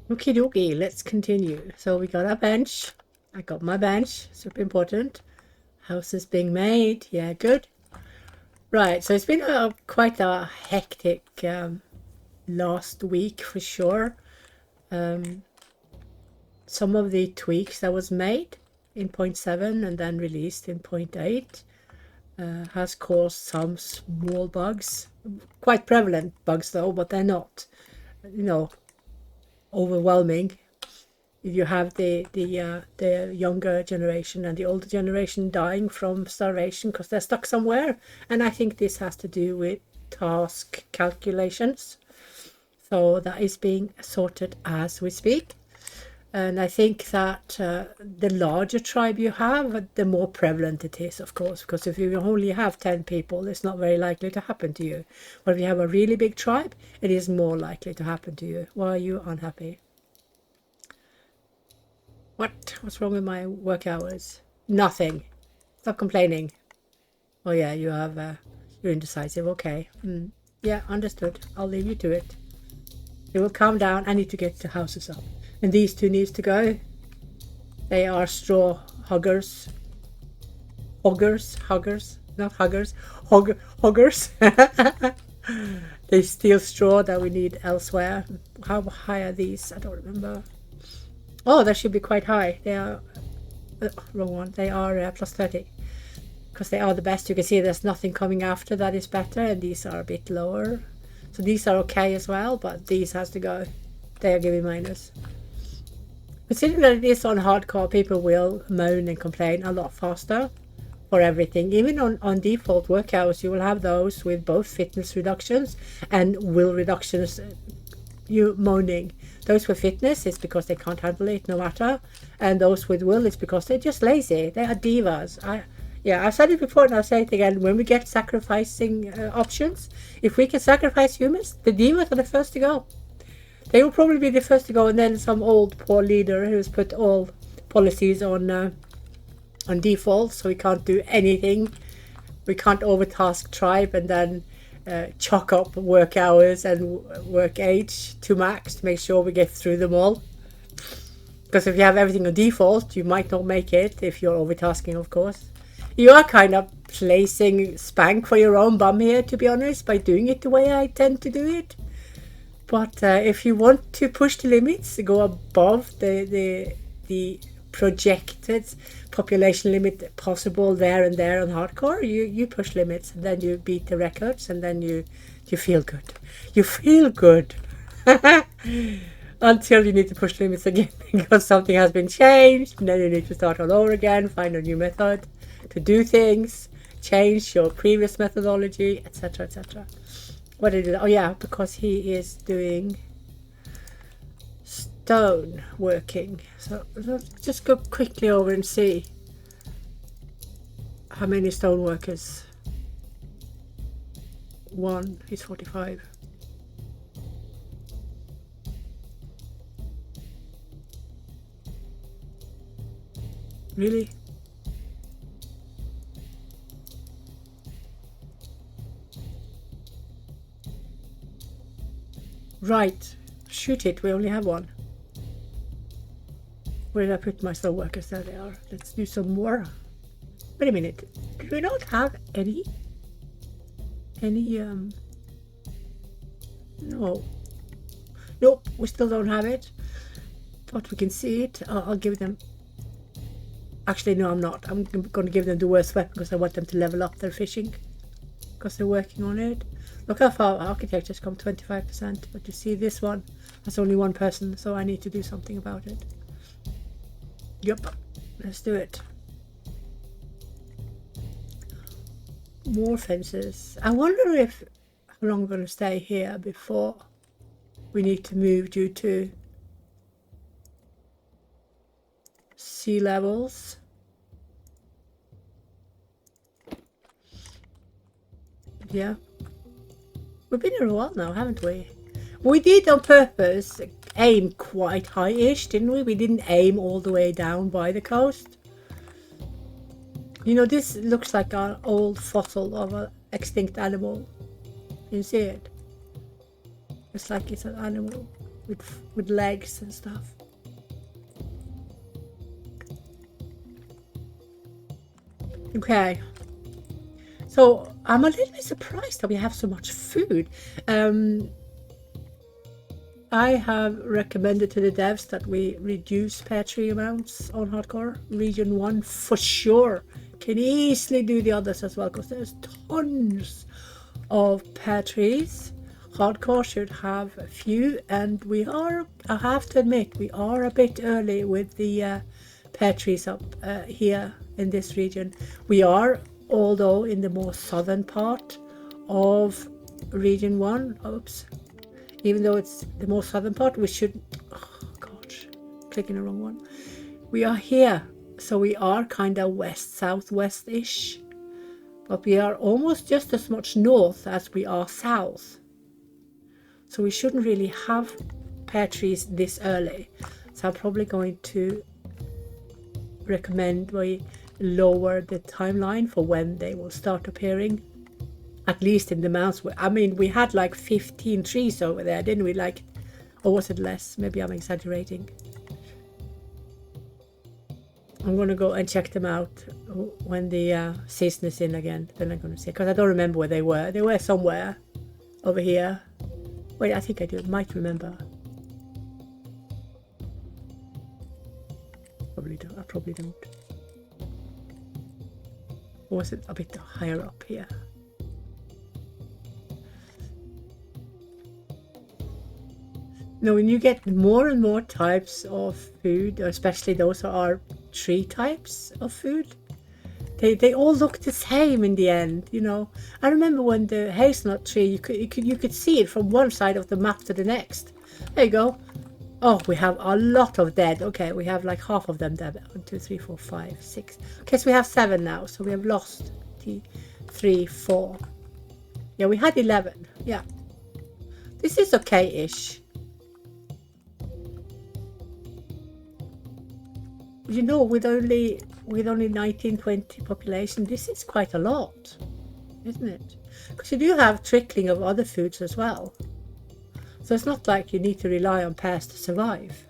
Okie dokie, let's continue. So we got our bench. I got my bench, super important. House is being made, yeah, good. Right, so it's been quite a hectic last week for sure. Some of the tweaks that was made in 0.7 and then released in 0.8 has caused some small bugs. Quite prevalent bugs though, but they're not, overwhelming. You have the younger generation and the older generation dying from starvation because they're stuck somewhere, and I think this has to do with task calculations. So that is being sorted as we speak. And I think that the larger tribe you have, the more prevalent it is, of course, because if you only have 10 people, it's not very likely to happen to you. But if you have a really big tribe, it is more likely to happen to you. Why are you unhappy? What's wrong with my work hours? Nothing. Stop complaining. Oh yeah, you're indecisive. Okay. Yeah, understood. I'll leave you to it. You will calm down. I need to get the houses up. And these two needs to go. They are straw huggers. Huggers, not huggers. Hoggers. They steal straw that we need elsewhere. How high are these? I don't remember. Oh, that should be quite high. They are wrong one. They are plus 30 because they are the best. You can see there's nothing coming after that is better, and these are a bit lower. So these are okay as well, but these has to go. They are giving minus. Considering that it is on hardcore, people will moan and complain a lot faster for everything. Even on default work hours, you will have those with both fitness reductions and will reductions. You moaning. Those with fitness is because they can't handle it no matter, and those with will is because they're just lazy. They are divas. I've said it before and I'll say it again. When we get sacrificing options, if we can sacrifice humans, the divas are the first to go. They will probably be the first to go, and then some old poor leader who's put all policies on default, so we can't do anything. We can't overtask tribe and then chalk up work hours and work age to max to make sure we get through them all. Because if you have everything on default, you might not make it if you're overtasking, of course. You are kind of placing spank for your own bum here, to be honest, by doing it the way I tend to do it. But if you want to push the limits, go above the projected population limit possible there and there on hardcore, you push limits, and then you beat the records, and then you feel good. You feel good. Until you need to push limits again because something has been changed, and then you need to start all over again, find a new method to do things, change your previous methodology, etc., etc. What did it? Oh yeah, because he is doing stone working. So let's just go quickly over and see how many stone workers. One, he's 45. Really? Right. Shoot it, we only have one. Where did I put my stone workers? There they are. Let's do some more. Wait a minute. Do we not have any? No. Nope, we still don't have it. But we can see it. I'll give them... Actually, no, I'm not. I'm going to give them the worst weapon because I want them to level up their fishing. Because they're working on it. Look how far architecture's come, 25%. But you see this one, that's only one person, so I need to do something about it. Yep, let's do it. More fences. I wonder how long we're going to stay here before we need to move due to sea levels. Yeah. We've been here a while now, haven't we? We did on purpose aim quite high-ish, didn't we? We didn't aim all the way down by the coast. You know, this looks like an old fossil of an extinct animal. Can you see it? It's like it's an animal. with legs and stuff. Okay. So I'm a little bit surprised that we have so much food. I have recommended to the devs that we reduce pear tree amounts on hardcore. Region 1 for sure. Can easily do the others as well because there's tons of pear trees. Hardcore should have a few, and I have to admit, we are a bit early with the pear trees up here in this region. We are, although, in the more southern part of region 1. Oops. Even though it's the more southern part, we should... Oh, gosh. Clicking the wrong one. We are here. So we are kind of west-southwest-ish. But we are almost just as much north as we are south. So we shouldn't really have pear trees this early. So I'm probably going to recommend we lower the timeline for when they will start appearing. At least in the mountains. I mean, we had like 15 trees over there, didn't we? Like, or was it less? Maybe I'm exaggerating. I'm going to go and check them out when the season is in again. Then I'm going to see. Because I don't remember where they were. They were somewhere over here. Wait, I think I do. Might remember. Probably don't. I probably don't. Or was it a bit higher up here? No, when you get more and more types of food, especially those are tree types of food, they all look the same in the end, you know. I remember when the hazelnut tree, you could see it from one side of the map to the next. There you go. Oh, we have a lot of dead. Okay, we have like half of them dead. 1, 2, 3, 4, 5, 6. Okay, so we have 7 now. So we have lost 3, 4. Yeah, we had 11. Yeah, this is okay-ish. You know, with only 1920 population, this is quite a lot, isn't it? Because you do have trickling of other foods as well. So it's not like you need to rely on pears to survive.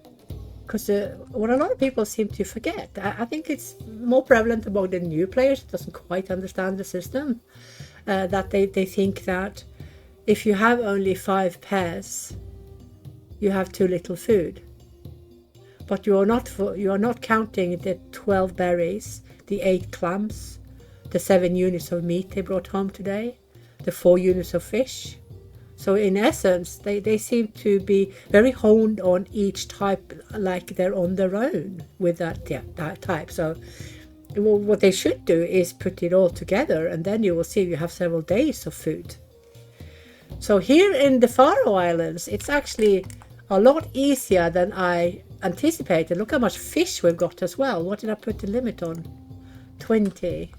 Because what a lot of people seem to forget, I think it's more prevalent among the new players who doesn't quite understand the system, that they think that if you have only 5 pears, you have too little food. But you are not counting the 12 berries, the 8 clams, the 7 units of meat they brought home today, the 4 units of fish. So in essence, they seem to be very honed on each type, like they're on their own with that type. So what they should do is put it all together, and then you will see you have several days of food. So here in the Faroe Islands, it's actually a lot easier than I anticipated. Look how much fish we've got as well. What did I put the limit on? 20.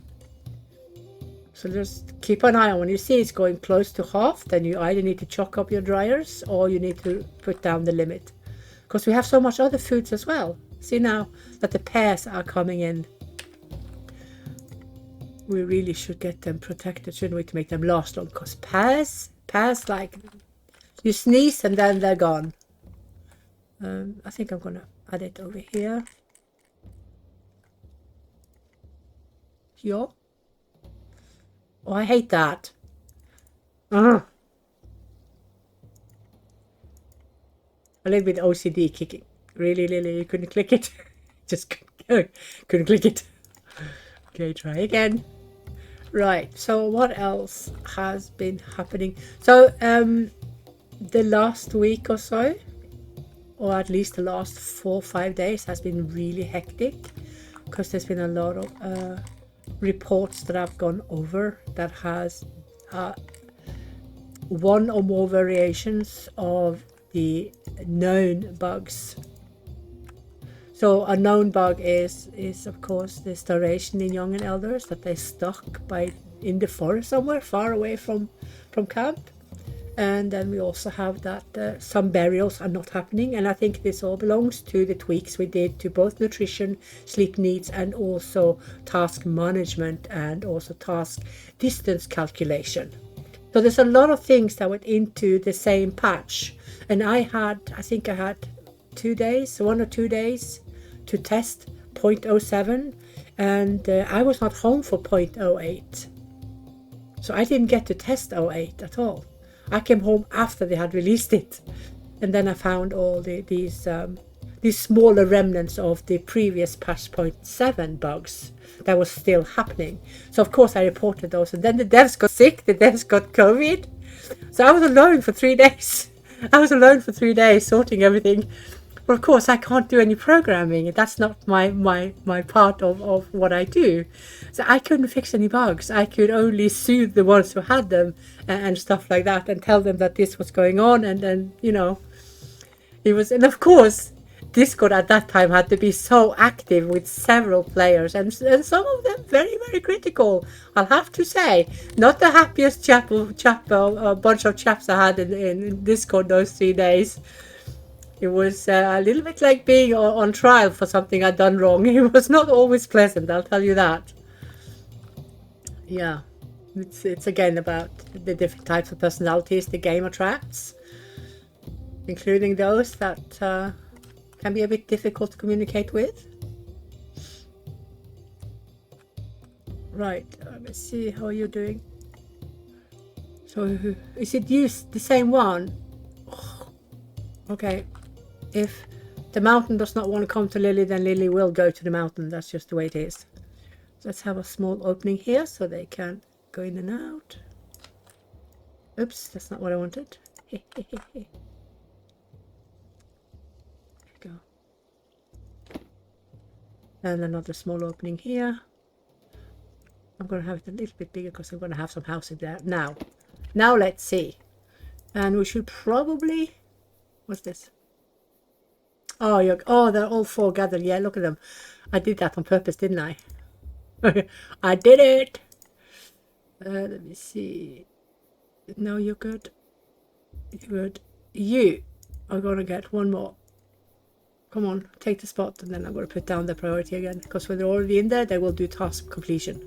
So just keep an eye on when you see it's going close to half, then you either need to chalk up your dryers or you need to put down the limit, because we have so much other foods as well. See now that the pears are coming in. We really should get them protected, shouldn't we, to make them last long, because pears like you sneeze and then they're gone. I think I'm gonna add it over here. Yeah. Oh, I hate that. A little bit OCD kicking. Really, Lily, you couldn't click it. Just couldn't click it. Okay, try again. Right, so what else has been happening? So, the last week or so, or at least the last 4 or 5 days, has been really hectic, because there's been a lot of reports that I've gone over that has one or more variations of the known bugs. So a known bug is of course the starvation in young and elders, that they're stuck in the forest somewhere far away from camp. And then we also have that some burials are not happening, and I think this all belongs to the tweaks we did to both nutrition, sleep needs, and also task management, and also task distance calculation. So there's a lot of things that went into the same patch. And I think I had 2 days, 1 or 2 days to test 0.07. And I was not home for 0.08. So I didn't get to test 08 at all. I came home after they had released it. And then I found all these smaller remnants of the previous patch 0.7 bugs that was still happening. So of course I reported those, and then the devs got sick, the devs got COVID. So I was alone for 3 days. I was alone for 3 days sorting everything. But of course I can't do any programming. That's not my part of what I do. So I couldn't fix any bugs. I could only soothe the ones who had them and stuff like that, and tell them that this was going on, and then, you know, it was. And of course Discord at that time had to be so active with several players, and some of them very, very critical. I'll have to say, not the happiest bunch of chaps I had in Discord those 3 days. It was a little bit like being on trial for something I'd done wrong. It was not always pleasant, I'll tell you that. Yeah, it's again about the different types of personalities the game attracts, including those that can be a bit difficult to communicate with. Right, let me see how you're doing. So is it used the same one? Oh, okay. If the mountain does not want to come to Lilly, then Lilly will go to the mountain. That's just the way it is. So let's have a small opening here so they can go in and out. Oops, that's not what I wanted. There you go. And another small opening here. I'm going to have it a little bit bigger because I'm going to have some housing there. Now let's see. And we should probably... What's this? Oh, they're all 4 gathered. Yeah, look at them. I did that on purpose, didn't I? I did it. Let me see. No, you're good. You're good. You are going to get 1 more. Come on, take the spot, and then I'm going to put down the priority again, because when they're already in there, they will do task completion.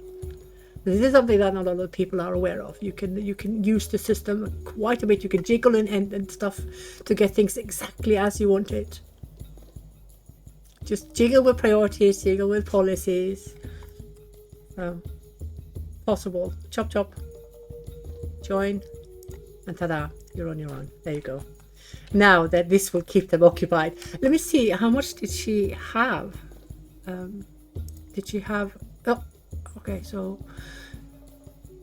This is something that not a lot of people are aware of. You can use the system quite a bit. You can jiggle and stuff to get things exactly as you want it. Just jiggle with priorities, jiggle with policies. Possible. Chop chop. Join. And ta-da, you're on your own. There you go. Now that this will keep them occupied. Let me see, how much did she have? Did she have... Oh, okay, so...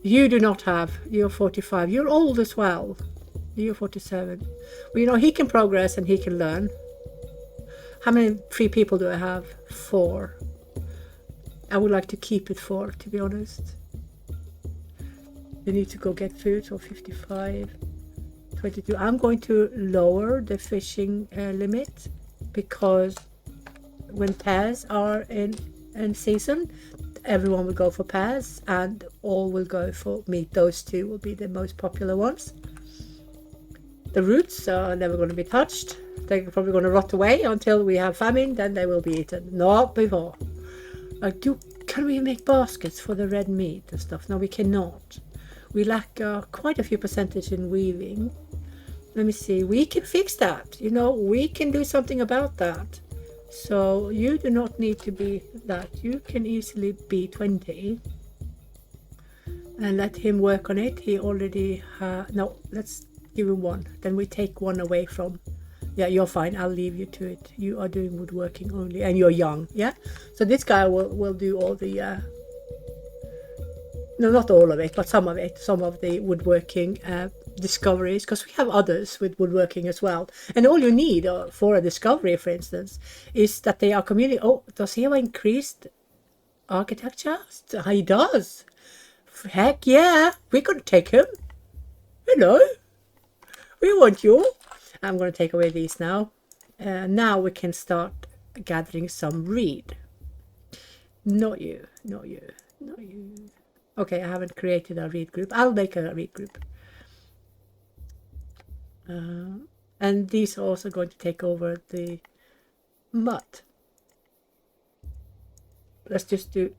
You do not have. You're 45. You're old as well. You're 47. Well, you know, he can progress and he can learn. How many free people do I have? 4. I would like to keep it 4, to be honest. You need to go get food, so 55, 22. I'm going to lower the fishing limit, because when pairs are in season, everyone will go for pairs and all will go for meat. Those 2 will be the most popular ones. The roots are never going to be touched. They're probably going to rot away until we have famine, then they will be eaten. Not before. Can we make baskets for the red meat and stuff? No, we cannot. We lack quite a few percentage in weaving. Let me see. We can fix that. You know, we can do something about that. So you do not need to be that. You can easily be 20. And let him work on it. He already no, let's give him 1. Then we take 1 away from... Yeah, you're fine. I'll leave you to it. You are doing woodworking only, and you're young. Yeah. So this guy will do all the. No, not all of it, but some of it. Some of the woodworking discoveries, because we have others with woodworking as well. And all you need for a discovery, for instance, is that they are community. Oh, does he have increased architecture? He does. Heck yeah, we're gonna take him. Hello, we want you. I'm going to take away these now. Now we can start gathering some reed. Not you, not you, not you. Okay, I haven't created a reed group. I'll make a reed group. And these are also going to take over the mud. Let's just do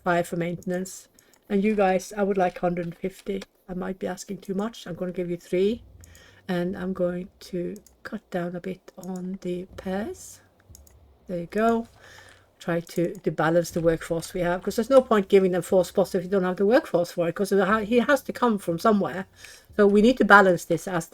5 for maintenance. And you guys, I would like 150. I might be asking too much. I'm going to give you 3. And I'm going to cut down a bit on the pairs. There you go. Try to balance the workforce we have, because there's no point giving them 4 spots if you don't have the workforce for it, because he has to come from somewhere. So we need to balance this as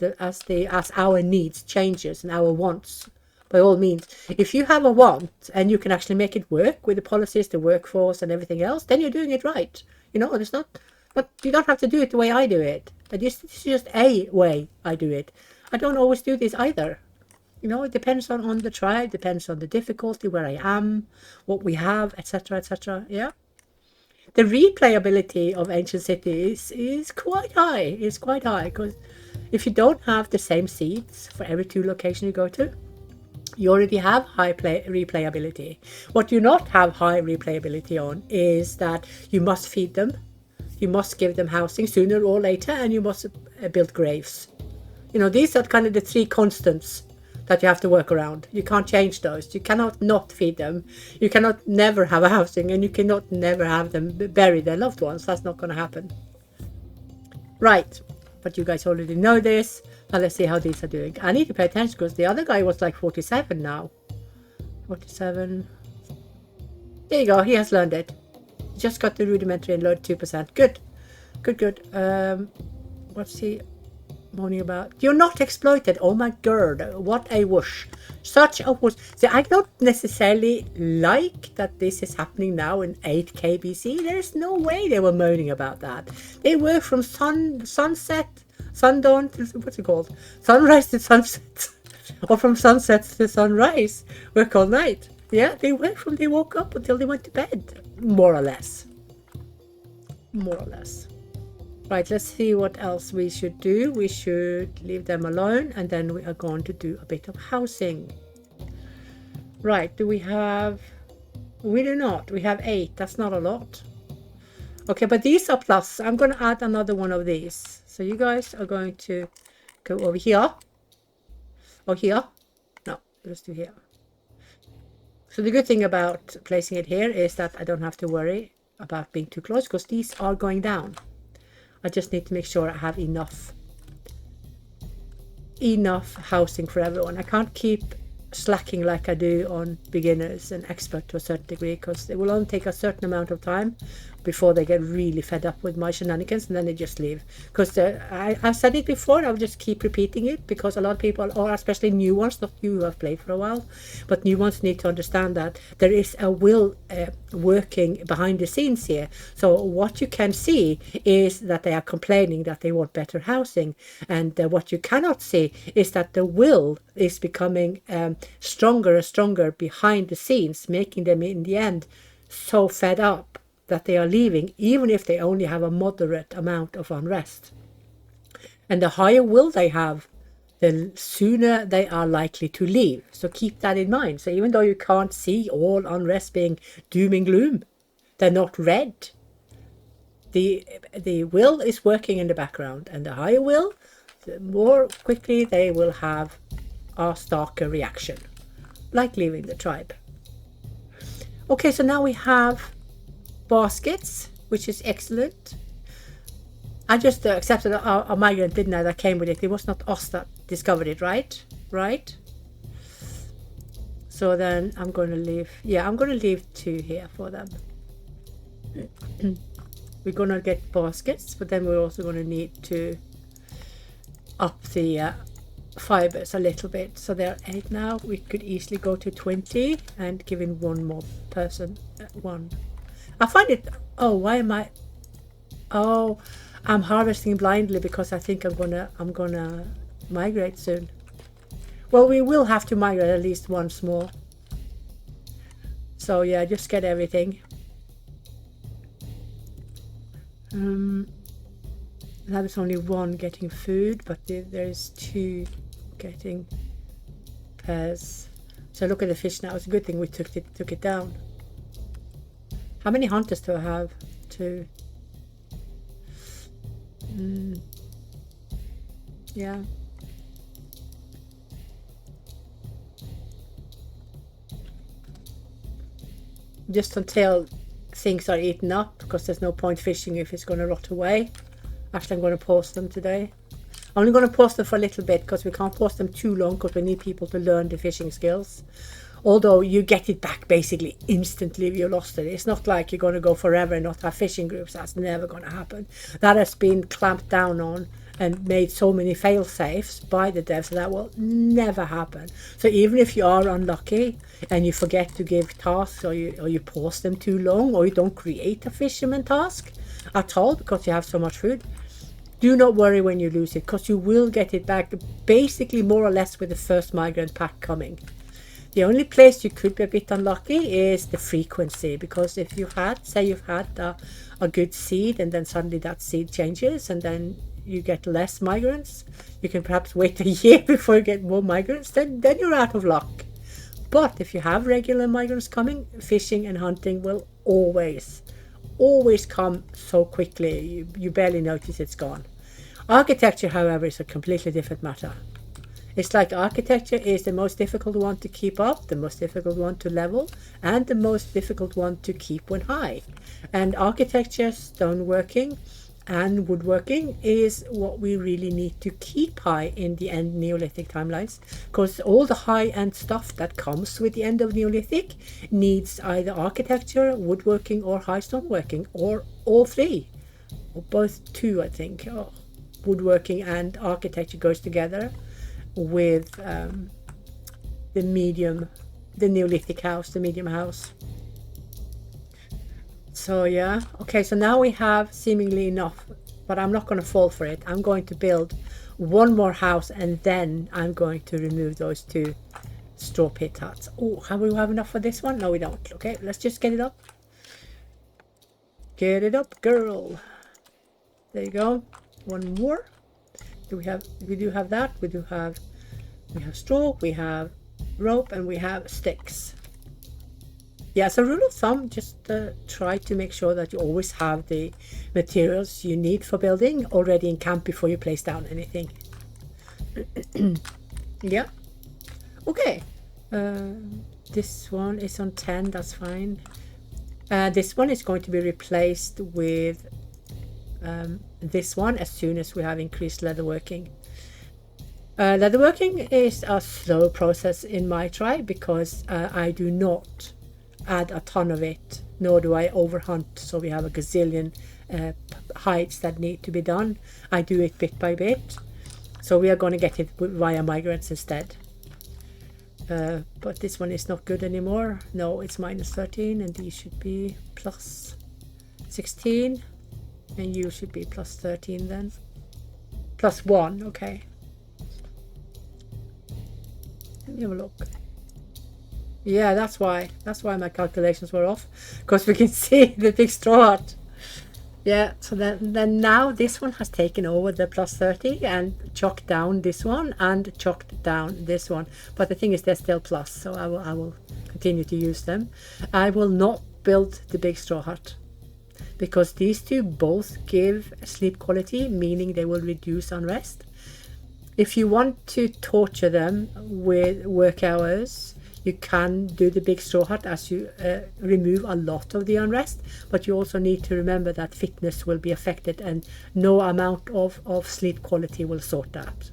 our needs changes and our wants. By all means, if you have a want and you can actually make it work with the policies, the workforce, and everything else, then you're doing it right. You know, it's not. But you don't have to do it the way I do it. This is just a way I do it. I don't always do this either. You know, it depends on the tribe, depends on the difficulty, where I am, what we have, etc., etc. Yeah. The replayability of ancient cities is quite high. It's quite high, because if you don't have the same seeds for every 2 locations you go to, you already have high replayability. What you not have high replayability on is that you must feed them, you must give them housing sooner or later, and you must build graves. You know, these are kind of the 3 constants that you have to work around. You can't change those. You cannot not feed them. You cannot never have a housing, and you cannot never have them bury their loved ones. That's not going to happen. Right. But you guys already know this. Now let's see how these are doing. I need to pay attention, because the other guy was like 47 now. 47. There you go. He has learned it. He just got the rudimentary and learned 2%. Good. Good, good. What's he moaning about? You're not exploited. Oh my god, what a whoosh. Such a whoosh. See, I don't necessarily like that this is happening now in 8k BC. There's no way they were moaning about that. They were from sunset, sundawn to, what's it called? Sunrise to sunset. Or from sunset to sunrise. Work all night. Yeah, they worked from they woke up until they went to bed. More or less. More or less. Right, let's see what else we should do. We should leave them alone, and then we are going to do a bit of housing. Right, do we have... We do not. We have 8. That's not a lot. Okay, but these are plus. I'm going to add another one of these. So you guys are going to go over here. Or here. No, let's do here. So the good thing about placing it here is that I don't have to worry about being too close, because these are going down. I just need to make sure I have enough housing for everyone. I can't keep slacking like I do on beginners and expert to a certain degree, because it will only take a certain amount of time before they get really fed up with my shenanigans, and then they just leave. Because I've said it before, and I'll just keep repeating it, because a lot of people, or especially new ones, not you who have played for a while, but new ones need to understand that there is a will working behind the scenes here. So what you can see is that they are complaining that they want better housing, and what you cannot see is that the will is becoming stronger and stronger behind the scenes, making them in the end so fed up that they are leaving, even if they only have a moderate amount of unrest. And the higher will they have, the sooner they are likely to leave. So keep that in mind. So even though you can't see all unrest being doom and gloom, they're not red. The will is working in the background, and the higher will, the more quickly they will have a starker reaction, like leaving the tribe. Okay, so now we have baskets, which is excellent. I just accepted a migrant, didn't I, that came with it. It was not us that discovered it, right? Right? So then I'm going to leave, yeah, I'm going to leave 2 here for them. We're going to get baskets, but then we're also going to need to up the fibers a little bit. So there are 8 now. We could easily go to 20 and give in one more person. One. I find it, oh, why am I, oh, I'm harvesting blindly because I think I'm gonna migrate soon. Well, we will have to migrate at least once more. So yeah, just get everything. That is only 1 getting food, but there is 2 getting pairs. So look at the fish now. It's a good thing we took it down. How many hunters do I have? 2. Yeah. Just until things are eaten up, because there's no point fishing if it's going to rot away. Actually, I'm going to post them today. I'm only going to post them for a little bit because we can't post them too long because we need people to learn the fishing skills. Although you get it back basically instantly if you lost it. It's not like you're going to go forever and not have fishing groups. That's never going to happen. That has been clamped down on and made so many fail safes by the devs that will never happen. So even if you are unlucky and you forget to give tasks, or you pause them too long, or you don't create a fisherman task at all because you have so much food, do not worry when you lose it, because you will get it back basically more or less with the first migrant pack coming. The only place you could be a bit unlucky is the frequency, because if you had, say you've had a good seed and then suddenly that seed changes and then you get less migrants, you can perhaps wait a year before you get more migrants, then you're out of luck. But if you have regular migrants coming, fishing and hunting will always come so quickly, you barely notice it's gone. Architecture, however, is a completely different matter. It's like architecture is the most difficult one to keep up, the most difficult one to level, and the most difficult one to keep when high. And architecture, stoneworking, and woodworking is what we really need to keep high in the end Neolithic timelines, because all the high-end stuff that comes with the end of Neolithic needs either architecture, woodworking, or high stoneworking, or all three, or both two, I think. Woodworking and architecture goes together with the Neolithic house, the medium house. So yeah, okay, so now we have seemingly enough, but I'm not going to fall for it. I'm going to build one more house and then I'm going to remove those two straw pit huts. Oh, have we have enough for this one? No, we don't. Okay, let's just get it up. Get it up, girl. There you go. One more. We do have that. We have straw, we have rope, and we have sticks. Yeah, so rule of thumb, just try to make sure that you always have the materials you need for building already in camp before you place down anything. Yeah. Okay. This one is on 10, that's fine. This one is going to be replaced with this one as soon as we have increased leatherworking. Leatherworking is a slow process in my tribe because I do not add a ton of it, nor do I overhunt, so we have a gazillion hides that need to be done. I do it bit by bit, so we are going to get it via migrants instead. But this one is not good anymore. No, it's -13 and these should be +16 and you should be +13 then. +1, okay. Let me have a look. Yeah, that's why my calculations were off, because we can see the big straw hut. Yeah, so then now this one has taken over the +30 and chalked down this one and chalked down this one. But the thing is, they're still plus, so I will continue to use them. I will not build the big straw hut because these two both give sleep quality, meaning they will reduce unrest. If you want to torture them with work hours, you can do the big straw hut as you remove a lot of the unrest, but you also need to remember that fitness will be affected and no amount of sleep quality will sort that.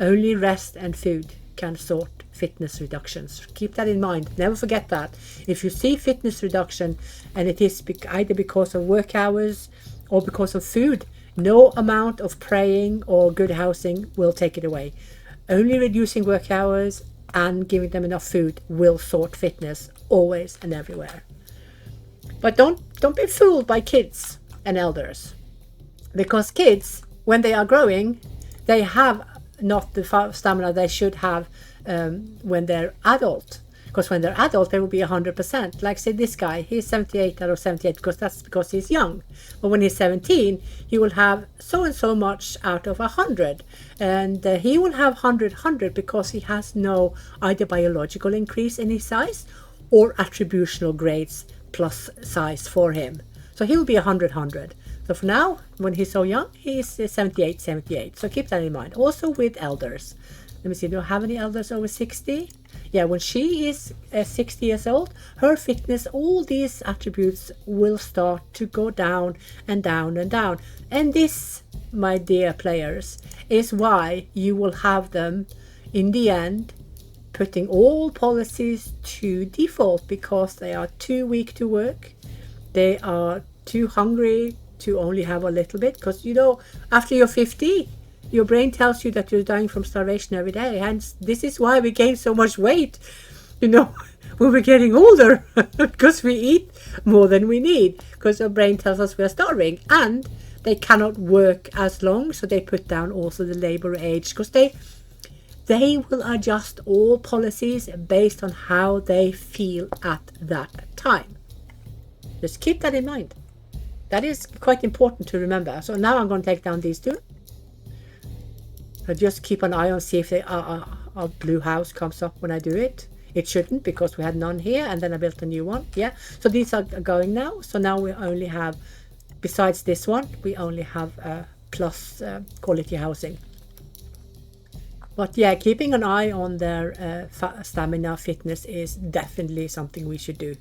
Only rest and food can sort fitness reductions. Keep that in mind. Never forget that. If you see fitness reduction and it is either because of work hours or because of food, no amount of praying or good housing will take it away. Only reducing work hours and giving them enough food will sort fitness always and everywhere. But don't be fooled by kids and elders, because kids, when they are growing, they have not the stamina they should have when they're adult. Because when they're adult, they will be 100%. Like say this guy, he's 78 out of 78 because he's young. But when he's 17, he will have so and so much out of 100. And he will have 100 because he has no either biological increase in his size or attributional grades plus size for him. So he will be 100. So for now, when he's so young, he's 78. So keep that in mind. Also with elders. Let me see, do I have any elders over 60? Yeah, when she is 60 years old, her fitness, all these attributes will start to go down and down and down. And this my dear players, is why you will have them in the end putting all policies to default, because they are too weak to work. They are too hungry to only have a little bit, because you know, after you're 50, your brain tells you that you're dying from starvation every day. Hence, this is why we gain so much weight, you know, when we're getting older, because we eat more than we need, because our brain tells us we're starving, and they cannot work as long, so they put down also the labor age, because they will adjust all policies based on how they feel at that time. Just keep that in mind. That is quite important to remember. So now I'm going to take down these two. So just keep an eye on, see if a blue house comes up when I do it. It shouldn't, because we had none here, and then I built a new one. Yeah, so these are going now. So now we only have, besides this one, we only have plus quality housing. But yeah, keeping an eye on their stamina, fitness is definitely something we should do.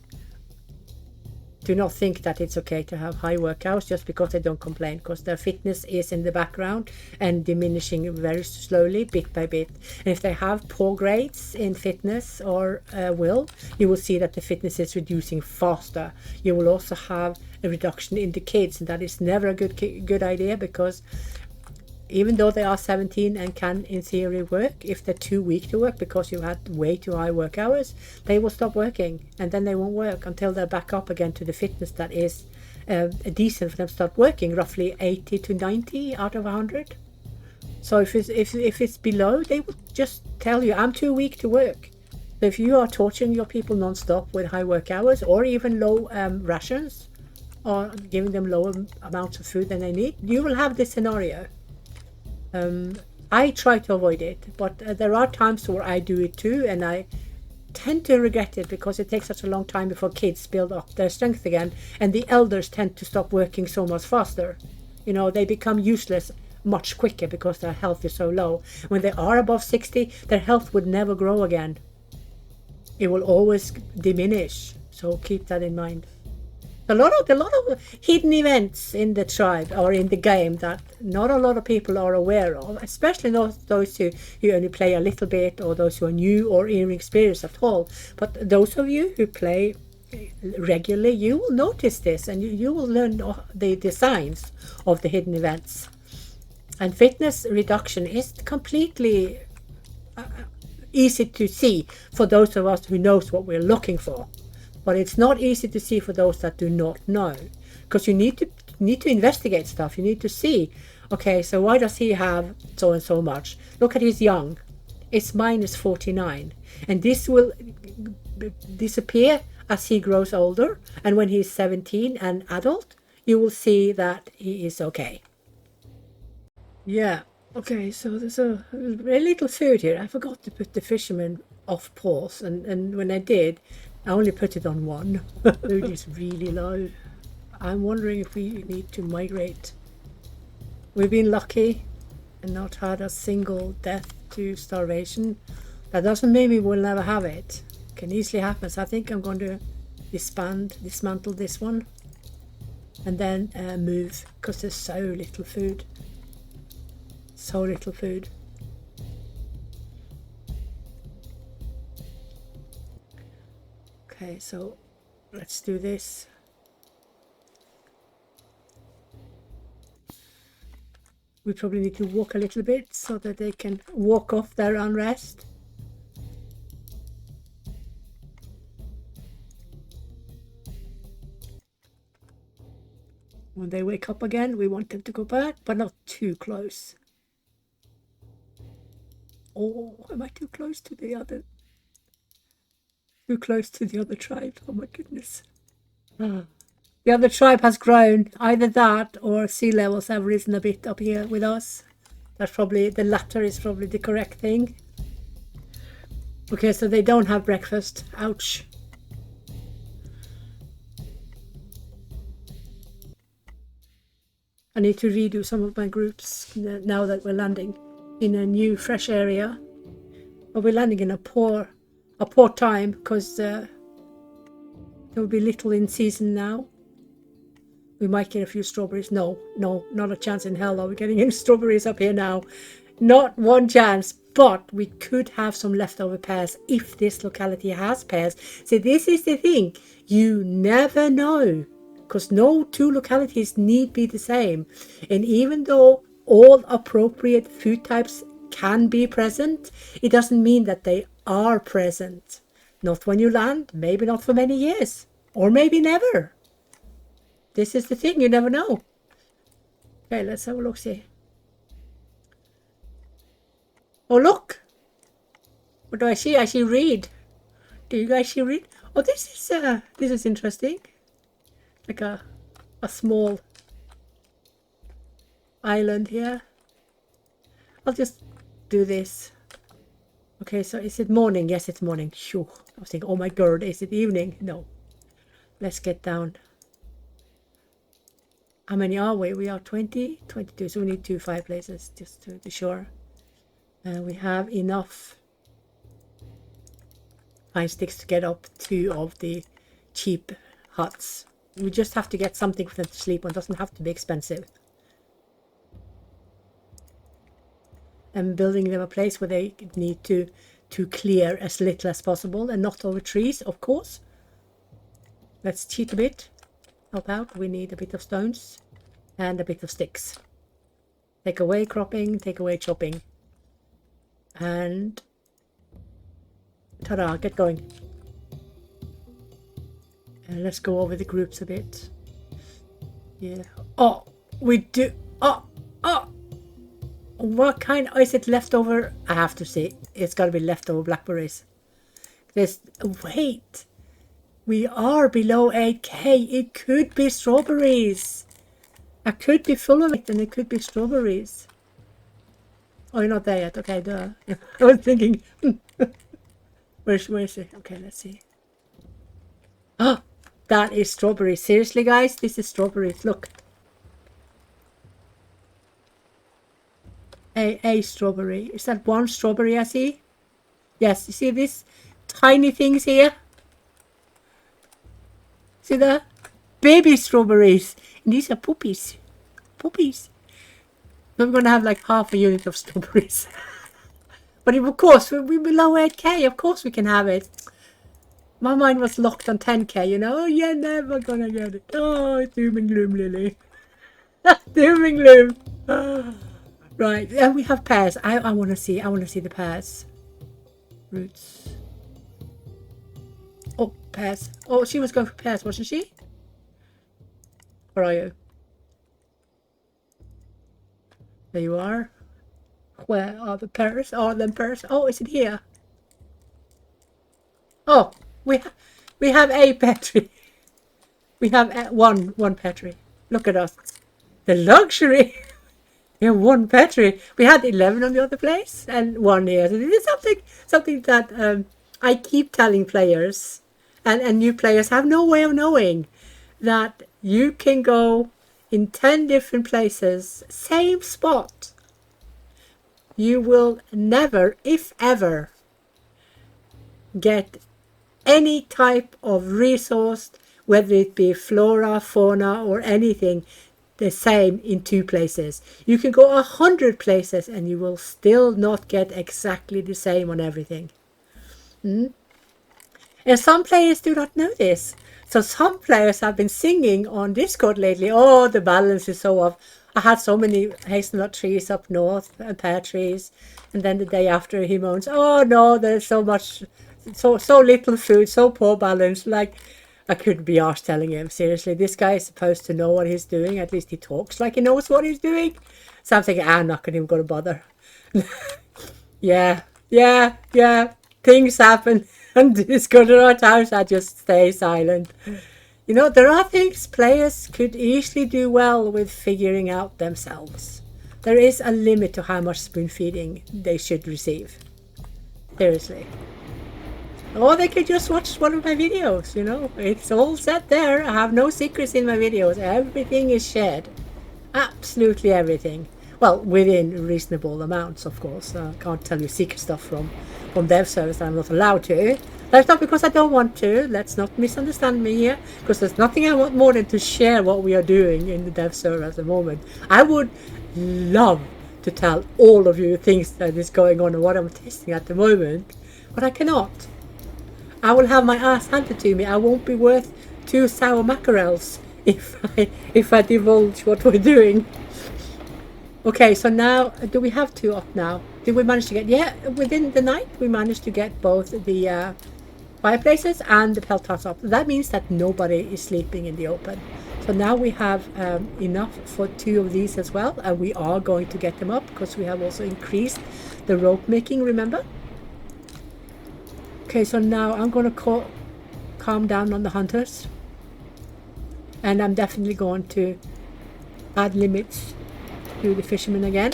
Do not think that it's okay to have high workouts just because they don't complain, because their fitness is in the background and diminishing very slowly, bit by bit. And if they have poor grades in fitness or will, you will see that the fitness is reducing faster. You will also have a reduction in the kids, and that is never a good idea, because even though they are 17 and can in theory work, if they're too weak to work because you had way too high work hours, they will stop working, and then they won't work until they're back up again to the fitness that is decent for them to start working, roughly 80 to 90 out of 100. So if it's below, they will just tell you, I'm too weak to work. So if you are torturing your people non-stop with high work hours, or even low rations, or giving them lower amounts of food than they need, you will have this scenario. I try to avoid it, but there are times where I do it too, and I tend to regret it, because it takes such a long time before kids build up their strength again, and the elders tend to stop working so much faster. You know, they become useless much quicker because their health is so low. When they are above 60, their health would never grow again. It will always diminish, so keep that in mind. A lot of hidden events in the tribe or in the game that not a lot of people are aware of, especially not those who only play a little bit, or those who are new or inexperienced at all. But those of you who play regularly, you will notice this, and you will learn the signs of the hidden events. And fitness reduction is completely easy to see for those of us who knows what we're looking for. But it's not easy to see for those that do not know, because you need to investigate stuff. You need to see, okay, so why does he have so and so much? Look at his young, it's minus 49, and this will disappear as he grows older. And when he's 17 and adult, you will see that he is okay. Yeah. Okay, so there's a very little food here. I forgot to put the fisherman off pause, and when I did, I only put it on 1. Food is really low. I'm wondering if we need to migrate. We've been lucky and not had a single death to starvation. That doesn't mean we will never have it. It can easily happen. So I think I'm going to dismantle this one, and then move, because there's so little food. So little food. Okay, so let's do this. We probably need to walk a little bit so that they can walk off their unrest. When they wake up again, we want them to go back, but not too close. Oh, am I too close to the other? Too close to the other tribe. Oh my goodness. The other tribe has grown. Either that or sea levels have risen a bit up here with us. That's probably, the latter is probably the correct thing. Okay, so they don't have breakfast. Ouch. I need to redo some of my groups now that we're landing in a new, fresh area. But we're landing in a poor time, because there will be little in season now. We might get a few strawberries. No, not a chance in hell are we getting any strawberries up here now. Not one chance. But we could have some leftover pears if this locality has pears. See, this is the thing. You never know. Because no two localities need be the same. And even though all appropriate food types can be present, it doesn't mean that they are present. Not when you land, maybe not for many years. Or maybe never. This is the thing, you never know. Okay, let's have a look, see. Oh, look! What do I see? I see reed. Do you guys see reed? Oh, this is interesting. Like a small island here. I'll just do this. Okay, so is it morning? Yes, it's morning. Phew. I was thinking, oh my god, is it evening? No. Let's get down. How many are we? We are 20, 22, so we need 2 fireplaces just to be sure. And we have enough pine sticks to get up 2 of the cheap huts. We just have to get something for them to sleep on. It doesn't have to be expensive. And building them a place where they need to clear as little as possible and not over trees, of course. Let's cheat a bit. Help out. We need a bit of stones and a bit of sticks. Take away cropping, take away chopping. And ta-da, get going. And let's go over the groups a bit. Yeah. Oh, we do. Oh. What kind? Is it leftover? I have to say, it's got to be leftover blackberries. Wait. We are below 8k. It could be strawberries. I could be full of it and it could be strawberries. Oh, you're not there yet. Okay, duh. I was thinking, where is it? Okay, let's see. Oh, that is strawberry. Seriously, guys, this is strawberries. Look. A strawberry. Is that one strawberry I see? Yes, you see these tiny things here? See that? Baby strawberries. And these are puppies. Puppies. I'm going to have like half a unit of strawberries. But of course, we're below 8k. Of course we can have it. My mind was locked on 10k, you know. Oh, you're never going to get it. Oh, doom and gloom, Lily. Doom and gloom. Right, and we have pears. I want to see the pears. Roots. Oh, pears. Oh, she was going for pears, wasn't she? Where are you? There you are. Where are the pears? Are them pears? Oh, is it here? Oh, we have a pear tree. We have one pear tree. Look at us. The luxury. We have 1 pear tree. We had 11 on the other place and 1 here. So this is something that I keep telling players, and new players have no way of knowing that you can go in 10 different places, same spot. You will never, if ever, get any type of resource, whether it be flora, fauna, or anything, the same in 2 places. You can go 100 places and you will still not get exactly the same on everything. And some players do not know this. So some players have been singing on Discord lately, oh, the balance is so off. I had so many hazelnut trees up north and pear trees. And then the day after he moans, oh no, there's so much, so little food, so poor balance. Like, I couldn't be arsed telling him, seriously, this guy is supposed to know what he's doing. At least he talks like he knows what he's doing. So I'm thinking, I'm not even going to bother. Yeah. Things happen. And Discord or times I just stay silent. You know, there are things players could easily do well with figuring out themselves. There is a limit to how much spoon feeding they should receive. Seriously. Or they could just watch one of my videos, you know. It's all set there. I have no secrets in my videos. Everything is shared. Absolutely everything. Well, within reasonable amounts, of course. I can't tell you secret stuff from dev service. I'm not allowed to. That's not because I don't want to. Let's not misunderstand me here. Because there's nothing I want more than to share what we are doing in the dev server at the moment. I would love to tell all of you things that is going on and what I'm testing at the moment. But I cannot. I will have my ass handed to me. I won't be worth 2 sour mackerels if I divulge what we're doing. Okay, so now, do we have 2 up now? Did we manage to get, yeah, within the night we managed to get both the fireplaces and the peltars up. That means that nobody is sleeping in the open. So now we have enough for 2 of these as well, and we are going to get them up because we have also increased the rope making, remember? Okay, so now I'm going to calm down on the hunters, and I'm definitely going to add limits to the fishermen again.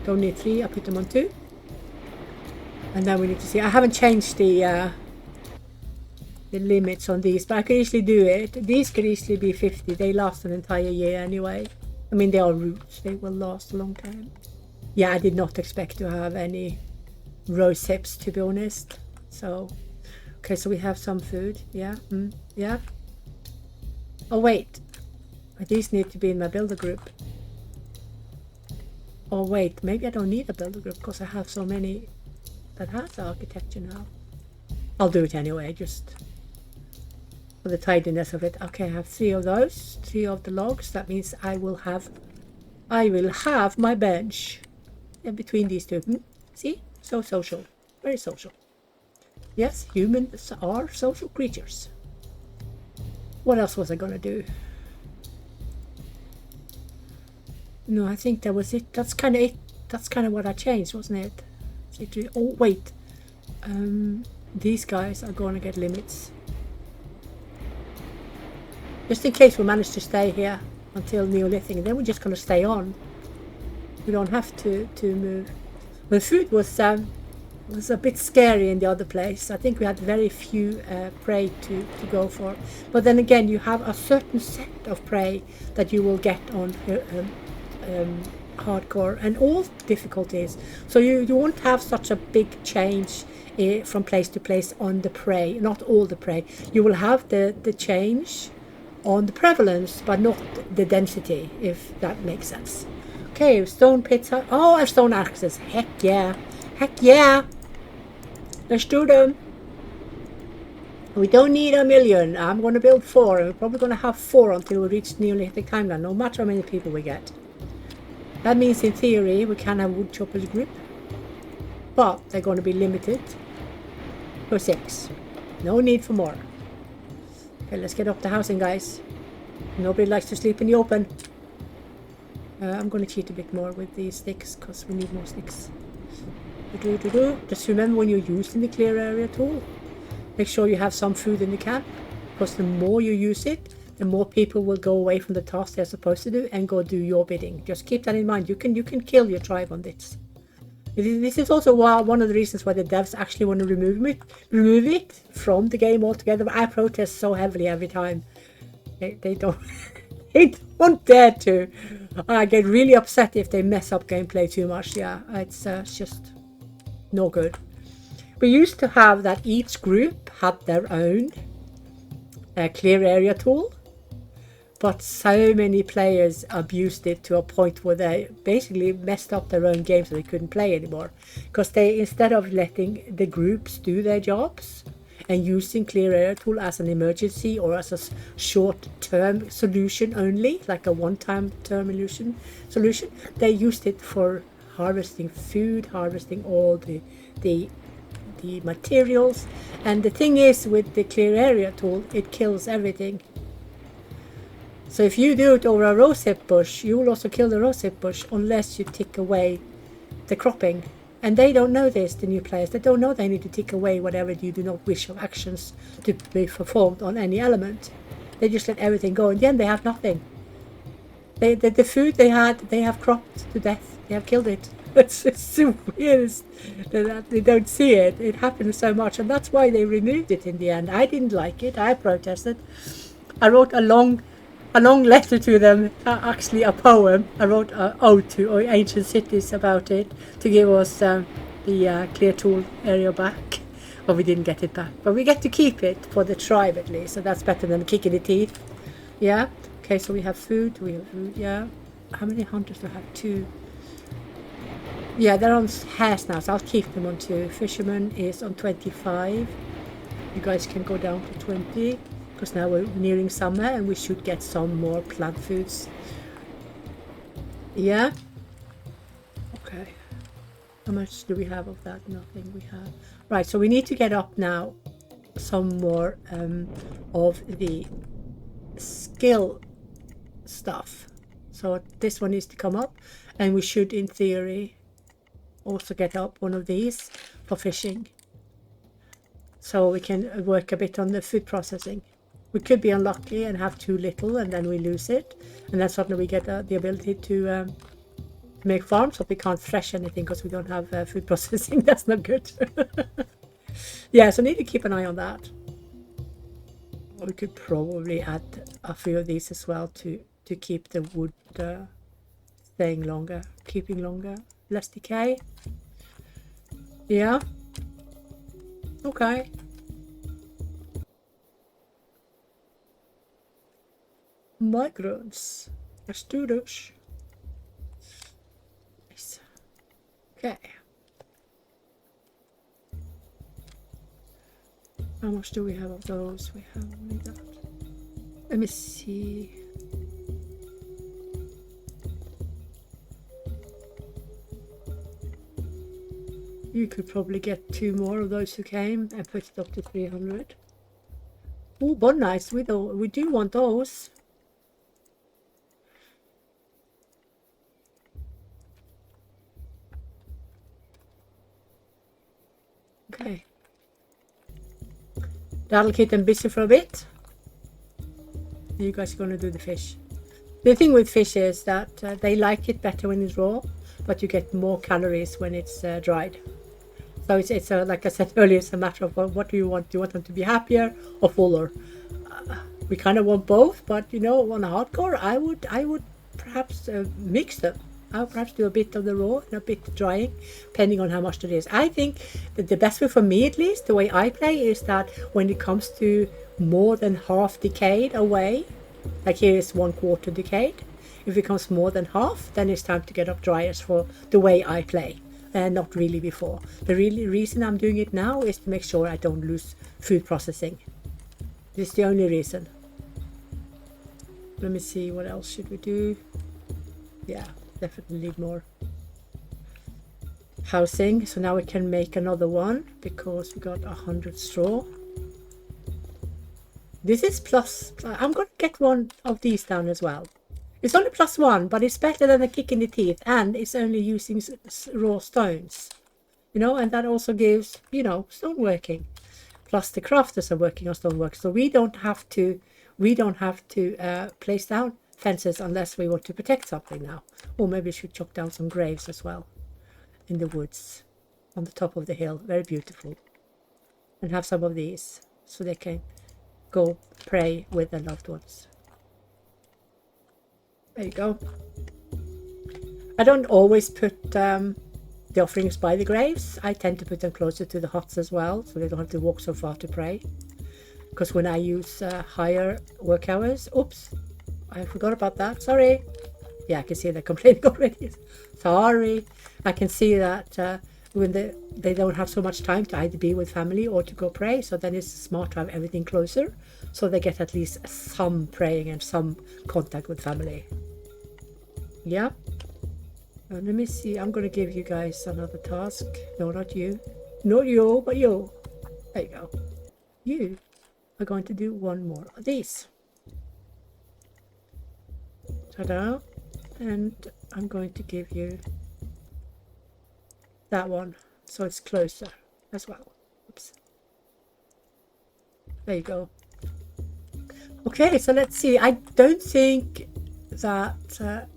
Don't need 3, I'll put them on 2. And then we need to see, I haven't changed the limits on these, but I could easily do it. These could easily be 50. They last an entire year anyway. I mean, they are roots, they will last a long time. Yeah, I did not expect to have any rose hips, to be honest. So, okay, so we have some food. Yeah, yeah. Oh wait, these need to be in my builder group. Oh wait, maybe I don't need a builder group because I have so many that has architecture now. I'll do it anyway, just for the tidiness of it. Okay, I have 3 of those, 3 of the logs. That means I will have my bench in between these 2. See, so social, very social. Yes, humans are social creatures. What else was I gonna do? No, I think that was it. That's kind of it. That's kind of what I changed, wasn't it? Oh wait, these guys are going to get limits. Just in case we manage to stay here until Neolithic, and then we're just going to stay on. We don't have to move. The food was a bit scary in the other place. I think we had very few prey to go for. But then again, you have a certain set of prey that you will get on hardcore and all difficulties, so you won't have such a big change from place to place on the prey. Not all the prey. You will have the change on the prevalence, but not the density, if that makes sense. Okay, stone pits. Oh, I have stone axes. Heck yeah, heck yeah. Let's do them. We don't need 1 million. I'm going to build 4, and we're probably going to have 4 until we reach Neolithic timeline, no matter how many people we get. That means in theory we can have wood choppers group, but they're going to be limited for 6. No need for more. Okay, let's get up the housing, guys. Nobody likes to sleep in the open. I'm going to cheat a bit more with these sticks because we need more sticks. Just remember, when you're using the clear area tool, make sure you have some food in the camp, because the more you use it, the more people will go away from the task they're supposed to do and go do your bidding. Just keep that in mind. You can kill your tribe on this. This is also one of the reasons why the devs actually want to remove it from the game altogether. But I protest so heavily every time. They don't they don't dare to. I get really upset if they mess up gameplay too much. Yeah, it's just no good. We used to have that each group had their own clear area tool. But so many players abused it to a point where they basically messed up their own game, so they couldn't play anymore. Because they, instead of letting the groups do their jobs and using clear area tool as an emergency or as a short-term solution only, like a one-time solution, they used it for harvesting food, harvesting all the materials. And the thing is, with the clear area tool, it kills everything. So if you do it over a rosehip bush, you will also kill the rosehip bush unless you take away the cropping. And they don't know this, the new players. They don't know they need to take away whatever you do not wish of actions to be performed on any element. They just let everything go. In the end, they have nothing. The food they have cropped to death. They have killed it. It's the weirdest that they don't see it. It happens so much, and that's why they removed it in the end. I didn't like it. I protested. I wrote a long letter to them, actually a poem. I wrote an ode to ancient cities about it, to give us the clear tool area back. but we didn't get it back. But we get to keep it for the tribe at least, so that's better than a kick in the teeth. Yeah. Okay, so we have food. We have food. Yeah. How many hunters do I have? 2. Yeah, they're on hares now, so I'll keep them on 2. Fisherman is on 25. You guys can go down to 20 because now we're nearing summer and we should get some more plant foods. Yeah. Okay. How much do we have of that? Nothing we have. Right, so we need to get up now some more of the skill stuff. So this one needs to come up, and we should in theory also get up one of these for fishing, so we can work a bit on the food processing. We could be unlucky and have too little and then we lose it, and then suddenly we get the ability to make farms, but we can't thresh anything because we don't have food processing. That's not good. Yeah, so need to keep an eye on that. We could probably add a few of these as well to keep the wood staying longer, keeping longer, less decay. Yeah. Okay. Migrants. Let's do this. Nice. Okay. How much do we have of those? We have only that. Let me see. You could probably get 2 more of those who came and put it up to 300. Oh, but nice. We do want those. Okay. That'll keep them busy for a bit. You guys are going to do the fish. The thing with fish is that they like it better when it's raw, but you get more calories when it's dried. So it's like I said earlier, it's a matter of what do you want? Do you want them to be happier or fuller? We kind of want both, but you know, on a hardcore, I would perhaps mix them. I would perhaps do a bit of the raw and a bit drying, depending on how much it is. I think that the best way for me, at least, the way I play, is that when it comes to more than half decayed away, like here is 1/4 decayed. If it becomes more than half, then it's time to get up dryers for the way I play. Not really before. The reason I'm doing it now is to make sure I don't lose food processing. This is the only reason. Let me see, what else should we do? Yeah, definitely need more housing. So now we can make another one because we got 100 straw. This is plus. I'm going to get one of these down as well. It's only +1, but it's better than a kick in the teeth, and it's only using raw stones, you know, and that also gives, you know, stoneworking. Plus the crafters are working on stonework, so we don't have to place down fences unless we want to protect something now. Or maybe we should chop down some graves as well in the woods on the top of the hill. Very beautiful. And have some of these so they can go pray with their loved ones. There you go. I don't always put the offerings by the graves. I tend to put them closer to the huts as well, so they don't have to walk so far to pray. Because when I use higher work hours, oops, I forgot about that. Sorry. Yeah, I can see they're complaining already. Sorry. I can see that when they don't have so much time to either be with family or to go pray, so then it's smart to have everything closer, so they get at least some praying and some contact with family. Yeah. Let me see. I'm going to give you guys another task. No, not you. Not you, but you. There you go. You are going to do one more of these. Ta-da. And I'm going to give you that one, so it's closer as well. Oops. There you go. Okay, so let's see. I don't think that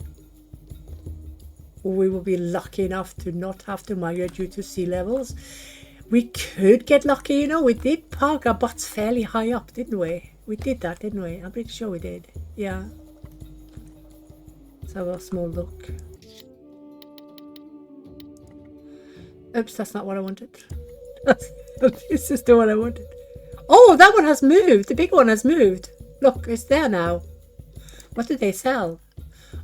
we will be lucky enough to not have to migrate due to sea levels. We could get lucky, you know. We did park our butts fairly high up, didn't we? We did that, didn't we? I'm pretty sure we did. Yeah. Let's have a small look. Oops, that's not what I wanted. This is the one I wanted. Oh, that one has moved. The big one has moved. Look, it's there now. What do they sell?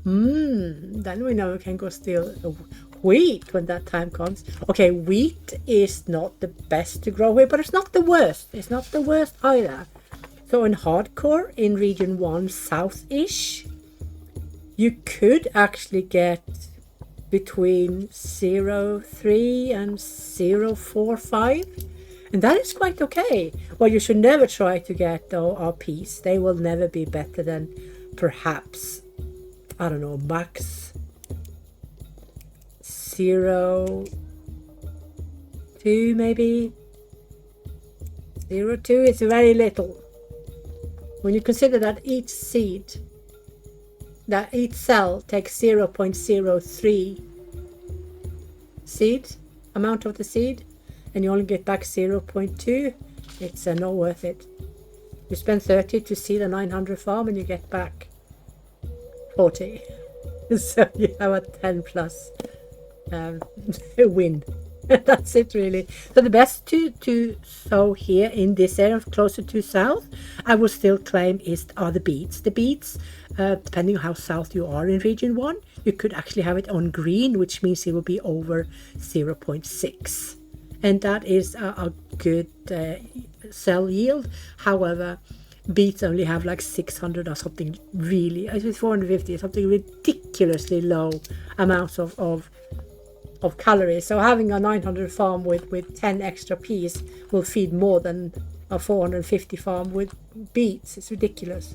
Then we know we can go steal wheat when that time comes. Okay, wheat is not the best to grow here, but it's not the worst. It's not the worst either. So in hardcore, in region 1 south-ish, you could actually get between 0.3 and 0.45, and that is quite okay. Well, you should never try to get RPs. They will never be better than perhaps, I don't know, max 0.2 maybe. 0.2 is very little. When you consider that each seed, that each cell takes 0.03 seed, amount of the seed, and you only get back 0.2, it's not worth it. You spend 30 to seed a 900 farm and you get back 40. So you have a 10 plus win. That's it really. So the best to sow here in this area closer to south, I would still claim are the beets. The beets, depending on how south you are in region 1, you could actually have it on green, which means it will be over 0.6. And that is a good cell yield. However, beets only have like 600 or something, really, 450, something ridiculously low amounts of calories. So having a 900 farm with 10 extra peas will feed more than a 450 farm with beets. It's ridiculous.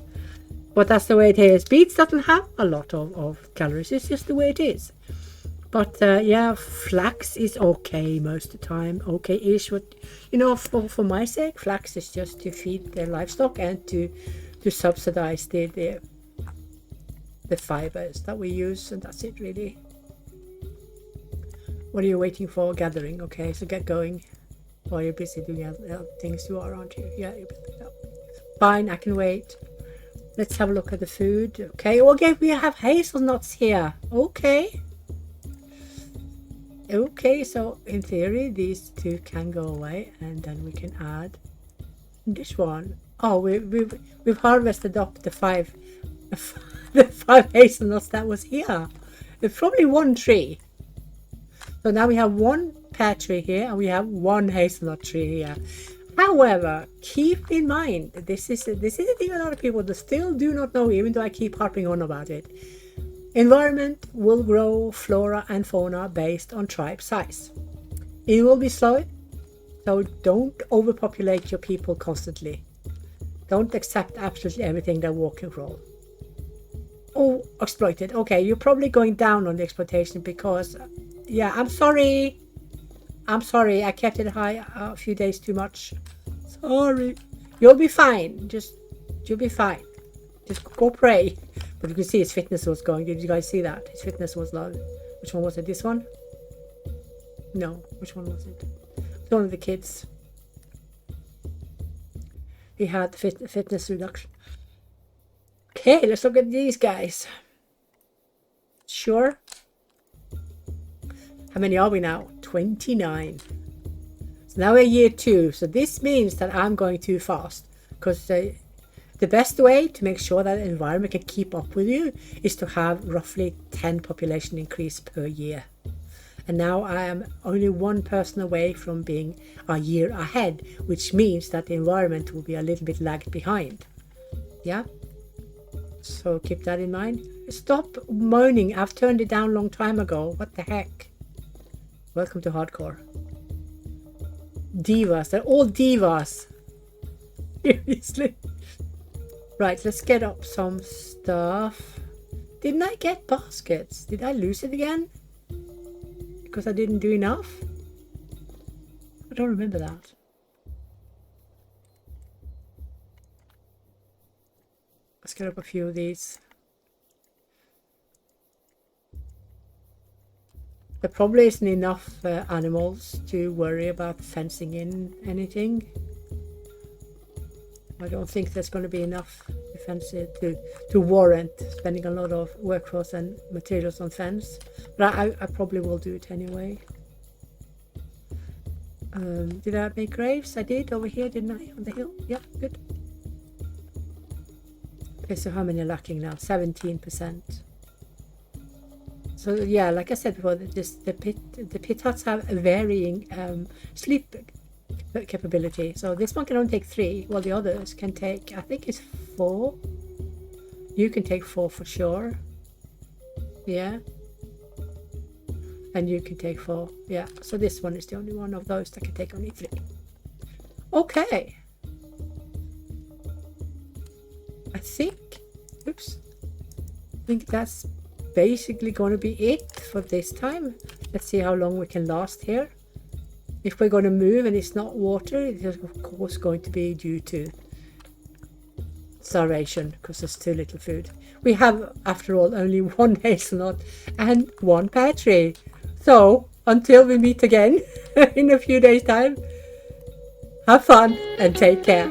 But that's the way it is. Beets doesn't have a lot of calories. It's just the way it is. But yeah, flax is okay most of the time. Okay-ish. But, you know, for my sake, flax is just to feed the livestock and to subsidize the fibers that we use. And that's it, really. What are you waiting for? Gathering. Okay, so get going. While you're busy doing other things you are, aren't you? Yeah, you're busy. Fine, I can wait. Let's have a look at the food. Okay, okay, we have hazelnuts here. Okay. Okay, so in theory, these two can go away, and then we can add this one. Oh, we've harvested up the five hazelnuts that was here. There's probably one tree. So now we have one pear tree here, and we have one hazelnut tree here. However, keep in mind, this is a thing a lot of people still do not know, even though I keep harping on about it. Environment will grow flora and fauna based on tribe size. It will be slow, so don't overpopulate your people constantly. Don't accept absolutely everything that walk and crawl. Oh, exploited. Okay, you're probably going down on the exploitation because, yeah, I'm sorry. I kept it high a few days too much. Sorry. You'll be fine. You'll be fine. Just go pray. But you can see his fitness was going. Did you guys see that? His fitness was low. Which one was it? This one? No. Which one was it? It's one of the kids. He had fitness reduction. Okay, let's look at these guys. Sure. How many are we now? 29. So now we're year 2. So this means that I'm going too fast. Because the best way to make sure that the environment can keep up with you is to have roughly 10 population increase per year. And now I am only one person away from being a year ahead, which means that the environment will be a little bit lagged behind. Yeah? So keep that in mind. Stop moaning. I've turned it down a long time ago. What the heck? Welcome to hardcore. Divas. They're all divas. Seriously. Right, let's get up some stuff. Didn't I get baskets? Did I lose it again? Because I didn't do enough? I don't remember that. Let's get up a few of these. There probably isn't enough animals to worry about fencing in anything. I don't think there's going to be enough defense to warrant spending a lot of workforce and materials on fence. But I probably will do it anyway. Did I make graves? I did over here, didn't I? On the hill. Yep, good. Okay, so how many are lacking now? 17%. So yeah, like I said before, the pit huts have a varying sleep capability. So this one can only take 3, while the others can take, I think it's 4. You can take 4 for sure. Yeah. And you can take 4. Yeah. So this one is the only one of those that can take only 3. Okay. I think that's basically going to be it for this time. Let's see how long we can last here. If we're going to move and it's not water, it is of course going to be due to starvation because there's too little food. We have, after all, only 1 hazelnut and 1 pear tree. So until we meet again in a few days' time, have fun and take care.